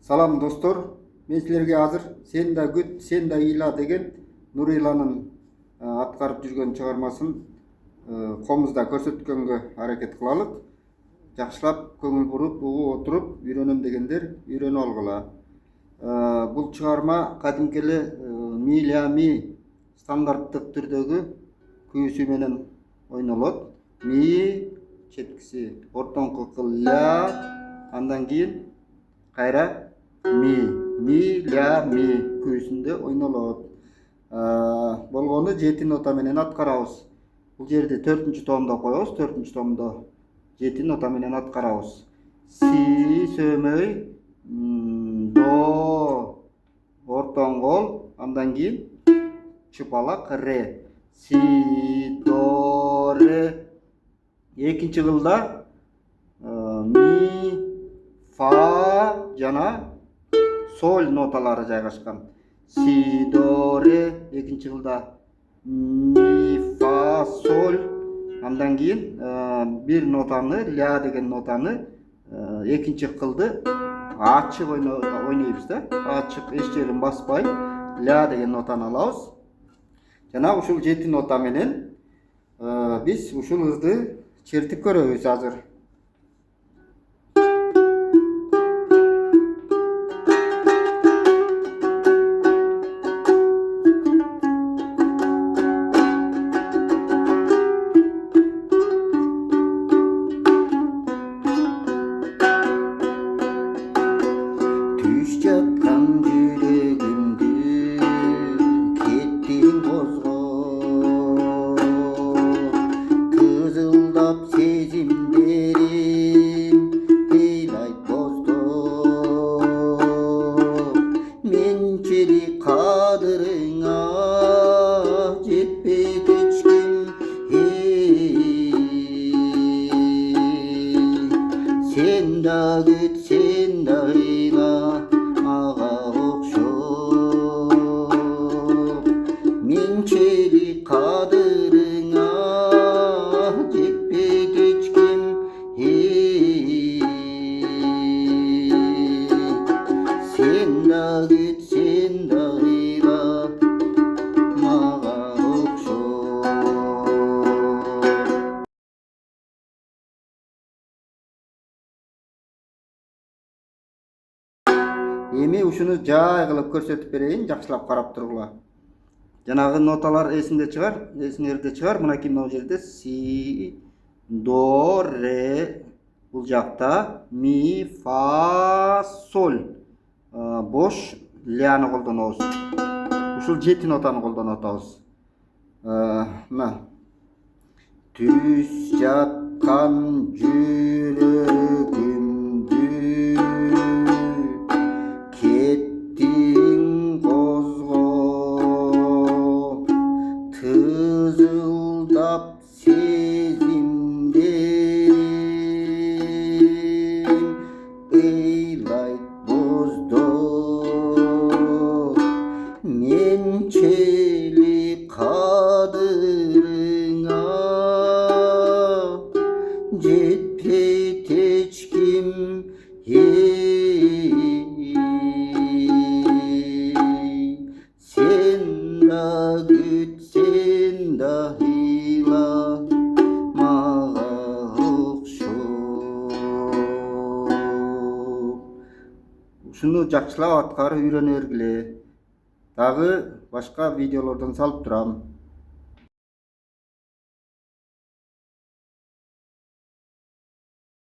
Салам достор, мен силерге азыр "Сен да күт, сен да ыйла" деген Нуриланын аткарып жүргөн чыгармасын комузда көрсөткөнгө аракет кылалык. Жакшылап көңүл буруп, угуп отуруп үйрөнөм дегендер үйрөнүп алгыла. Бул чыгарма кадимки эле ми ля ми стандарттык түрдөгү күйүүсү менен ойнолот. Ми четкиси ортоңку кыл ля, андан кийин кайра ми ля ми күйүүсүндө ойнолот. Болгону 7 нота менен аткарабыз. Бул жерди 4-чү томдо коебуз. 4-чү томдо 7 нота менен аткарабыз. Си сөөмөй, до ортоң кол, андан кийин чыпалак ре. Си до ре. Экинчи кылда ми фа жана соль ноталары жайгашкан. Си до ре, экинчи кылда ми фа соль, андан кийин бир нотаны, ля деген нотаны, экинчи кылды ачык ойнойбуз да. Ачык, эч жерин баспай ля деген нотаны алабыз. Жана ушул 7 нота менен биз ушул ырды чертип көрөбүз азыр. Түш жаткан жүрөгүмдү кеттиң козгоп, кызылдап сезимдерим ыйлайт боздоп. Менчелик кадырыңа жетпейт эч ким, сен да күт, сен да ыйла мага окшоп. Менчелик кадырыңа жетпейт эч ким, сен да күт, сен да ыйла мага окшоп. Эми ушуну жай кылып көрсөтүп берейин, жакшылап карап тургула. Жанагы ноталар эсиңерде чыгар. Мынакей могу жерде си, до, ре, бул жакта ми, фа, соль. Бош ляны колдонобуз. Ушул 7 нотаны колдонуп атабыз. Мына түш жаткан жүрөгүмдү кеттиң козгоп, тызылдап сезимдерим ыйлайт боздоп. Менчелик кадырыңа жетпейт эч ким, сен да күт, сен да ыйла мага окшоп. Ушуну жакшылап аткарып үйрөнө бергиле. Дагы башка видеолордон салып турам.